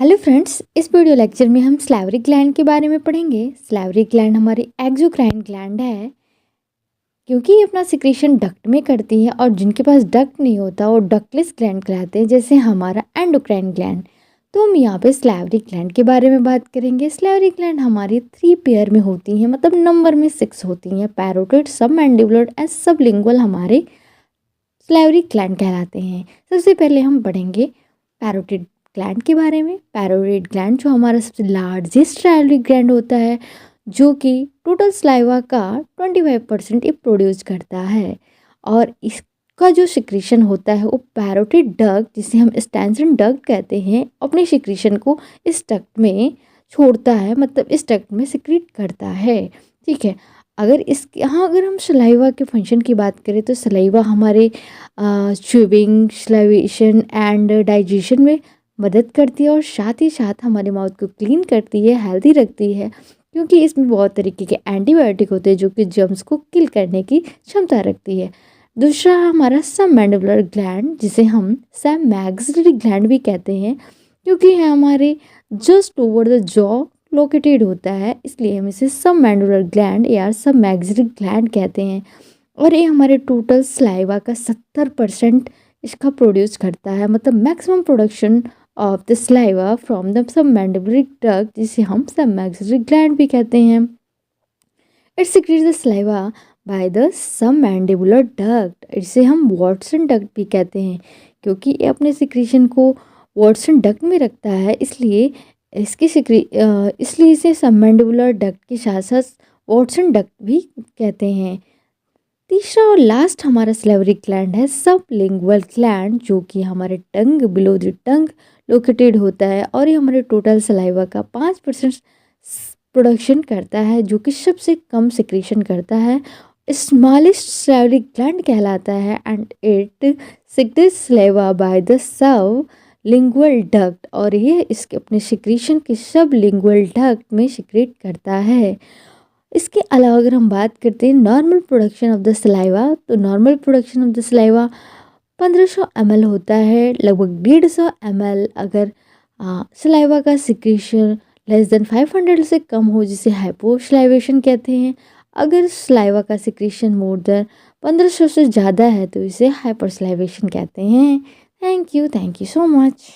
Hello friends, इस video lecture में हम सलाइवरी ग्लैंड के बारे में पढ़ेंगे। सलाइवरी ग्लैंड हमारी एक्सोक्राइन ग्लैंड है क्योंकि ये अपना सिक्रीशन डक्ट में करती है और जिनके पास डक्ट नहीं होता वो डक्टलेस ग्लैंड कहलाते हैं, जैसे हमारा एंडोक्राइन ग्लैंड। तो हम यहाँ पे सलाइवरी ग्लैंड के बारे में बात करेंगे। सलाइवरी ग्लैंड हमारी 3 पेयर में होती हैं, मतलब नंबर में 6 होती हैं। पैरोटिड, सबमैंडिबुलर एंड सबलिंगुअल हमारे सलाइवरी ग्लैंड कहलाते हैं। सबसे पहले हम पढ़ेंगे पैरोटिड ग्लैंड के बारे में। पैरोटिड ग्लैंड जो हमारा सबसे लार्जेस्ट सलाइवरी ग्लैंड होता है, जो कि टोटल सलाइवा का 25% ये प्रोड्यूस करता है। और इसका जो सिक्रीशन होता है वो पैरोटिड डक्ट, जिसे हम स्टैंसन डक्ट कहते हैं, अपने सिक्रीशन को इस डक्ट में छोड़ता है, मतलब इस डक्ट में सिक्रीट करता है। ठीक है। अगर हम सलाइवा के फंक्शन की बात करें तो सलाइवा हमारे च्यूइंग, स्लाइवेशन एंड डाइजेशन में मदद करती है और साथ ही साथ हमारे माउथ को क्लीन करती है, हेल्दी रखती है, क्योंकि इसमें बहुत तरीके के एंटीबायोटिक होते हैं जो कि जर्म्स को किल करने की क्षमता रखती है। दूसरा हमारा सबमैंडिबुलर ग्लैंड, जिसे हम सबमैक्सिलरी ग्लैंड भी कहते हैं, क्योंकि ये हमारे just over the jaw located होता है, इसलिए हम इसे सबमैंडिबुलर ग्लैंड या सबमैक्सिलरी ग्लैंड कहते हैं। और ये हमारे टोटल सलाइवा का 70% इसका प्रोड्यूस करता है, मतलब maximum production of the saliva from the submandibular duct, जिसे हम सबमैक्सिलरी ग्लैंड भी कहते हैं। It secrets the saliva by the submandibular duct, इसे हम वॉटसन डक्ट भी कहते हैं, क्योंकि ये अपने सिक्रीशन को वॉटसन डक्ट में रखता है, इसलिए इसे सबमैंडिबुलर डक्ट के साथ साथ वॉटसन डक्ट भी कहते हैं। तीसरा और लास्ट हमारा सलाइवरी ग्लैंड है सबलिंगुअल ग्लैंड, जो कि हमारे टंग, बिलो द टंग लोकेटेड होता है, और ये हमारे टोटल सलाइवा का 5% प्रोडक्शन करता है, जो कि सबसे कम सिक्रीशन करता है। स्मॉलेस्ट सलाइवरी ग्लैंड कहलाता है and it secretes saliva by the sublingual duct, और ये इसके अपने सिक्रीशन के सबलिंगुअल डक्ट में सिक्रेट करता है। इसके अलावा अगर हम बात करते हैं normal production of the saliva, तो normal production of the saliva 1500 ml होता है, लगभग 150 ml अगर सलाइवा का सिक्रीशन लेस देन 500 से कम हो, जिसे हाइपोसलाइवेशन कहते हैं। अगर सलाइवा का सिक्रीशन मोर देन 1500 से ज़्यादा है तो इसे हाइपरसलाइवेशन कहते हैं। Thank you so much.